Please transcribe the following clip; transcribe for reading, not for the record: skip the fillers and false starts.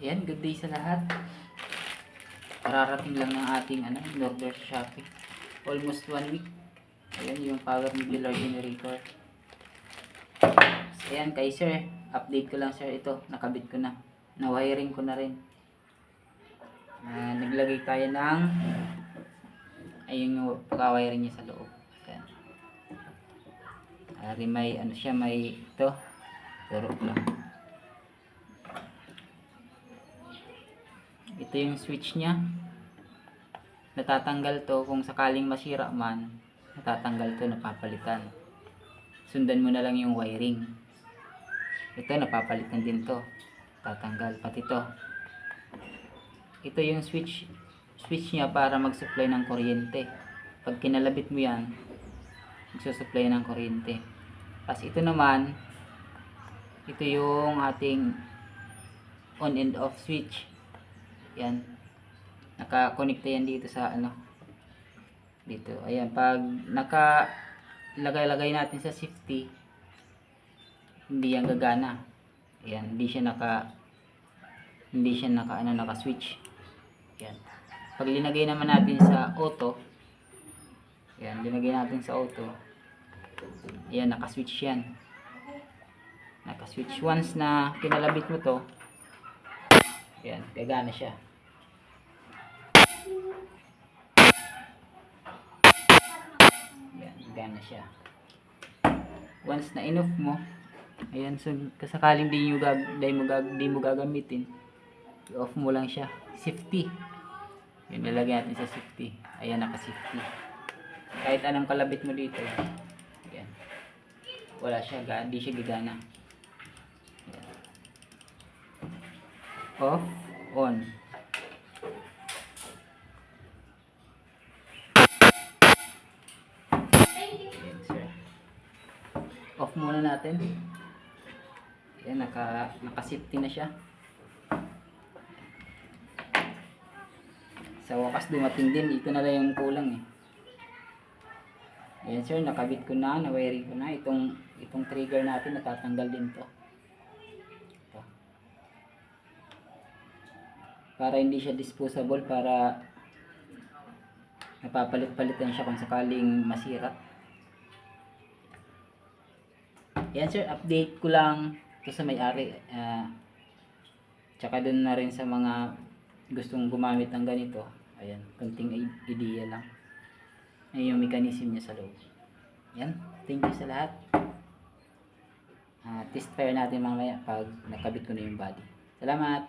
Ayan, good day sa lahat. Kararating lang ng ating in-order sa Shopee. Almost 1 week. Ayan, yung power modular generator. So, ayan, kay sir, update ko lang sir ito. Nakabit ko na. Na-wiring ko na rin. Naglagay tayo ng ayun yung pagka-wiring niya sa loob. Ayan. May siya, may ito. Turok lang. Ito yung switch niya. Natatanggal to kung sakaling masira man. Natatanggal to, napapalitan. Sundan mo na lang yung wiring. Ito napapalitan din to. Tatanggal pati to. Ito yung switch niya para mag-supply ng kuryente. Pag kinalabit mo yan, magsusupply ng kuryente. Tapos ito naman, ito yung ating on and off switch. Yan. Naka-connect yan dito sa dito. Ayan, pag naka-lagay natin sa safety, hindi yan gagana. Ayan, hindi siya naka-switch. Ayan. Pag linagay naman natin sa auto, ayan, linagay natin sa auto. Ayan, naka-switch yan. Naka-switch. Once na kinalabit mo to, ayan, gagana siya. Ayan, gagana siya. Once na in-off mo, ayan, so kasakaling di mo gagamitin, i-off mo lang siya. Safety. Yun, nilagay natin sa safety. Ayan, naka-safety. Kahit anong kalabit mo dito, ayan, wala siya, di siya gagana. Ayan. Off, on. Ayan, sir. Off muna natin. Ayan, naka-safety na siya. Sa wakas dumating din, ito na lang yung kulang eh. Ayan sir, nakabit ko na, na-wiring ko na. Itong trigger natin, natatanggal din to. Ito. Para hindi siya disposable, para napapalit-palitan siya kung sakaling masira. Ayan sir, update ko lang ito sa may-ari. Tsaka dun na rin sa mga gustong gumamit ng ganito. Ayan, konting idea lang. Ayan yung mechanism niya sa loob. Ayan, thank you sa lahat. Test fire natin mamaya pag nakabit ko na yung body. Salamat!